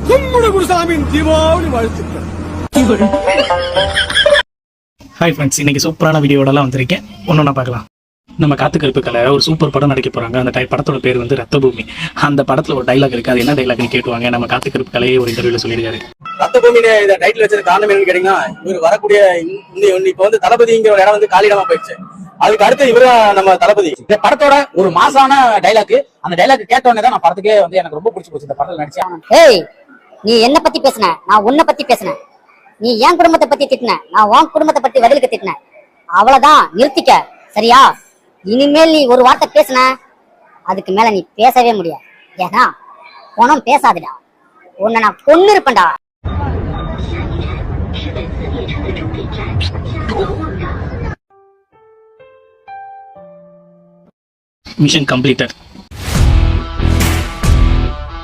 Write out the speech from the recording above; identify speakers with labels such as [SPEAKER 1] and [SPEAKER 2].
[SPEAKER 1] கும்முடு குருசாமியின் தீபாவளி வாழ்த்துக்கள்.
[SPEAKER 2] Hi friends, இன்னைக்கு சூப்பரான வீடியோடலாம் வந்திருக்கேன். ஒன்று பார்க்கலாம். நம்ம காத்துக்கருப்புக்களை ஒரு சூப்பர் படம் நடிக்க போகிறாங்க. அந்த படத்தோட பேர் வந்து ரத்தபூமி. அந்த படத்தில் ஒரு டைலாக் இருக்குது. அது என்ன டைலாக்னு கேட்டுவாங்க. நம்ம காத்துக்கருப்புக்களே ஒரு இன்டர்வியூல சொல்லியிருக்காரு.
[SPEAKER 3] ரத்தபூமியில இந்த டைட்டில் வச்சது காரணம் என்னன்னு கேட்டீங்கன்னா, இவர் வரக்கூடிய இப்ப வந்து தளபதிங்கிற ஒரு இடம் வந்து காலிடமா போயிடுச்சு. அதுக்கு அடுத்து இவரு நம்ம தளபதி. இந்த படத்தோட ஒரு மாசான டைலாக். அந்த டைலாக் கேட்ட உடனே தான் நான் படத்துக்கே வந்து எனக்கு ரொம்ப பிடிச்சி போச்சு. இந்த படத்துல நடிச்சேன்.
[SPEAKER 4] ஏய், நீ என்ன பத்தி பேசுன, நான் உன்னை பத்தி பேசுனேன். நீ என் குடும்பத்தை பத்தி திட்டின, நான் உன் குடும்பத்தை பத்தி பதிலுக்கு திட்டினேன். அவ்வளவுதான், நிறுத்திக்க, சரியா? இனிமேல் நீ ஒரு வார்த்தை பேசுன, அதுக்கு மேல நீ பேசவே முடியாது. ஏன்னா பணம் பேசாதுடா, உன்னை நான் கொன்னு இருப்பேன்டா.
[SPEAKER 2] Mission completed.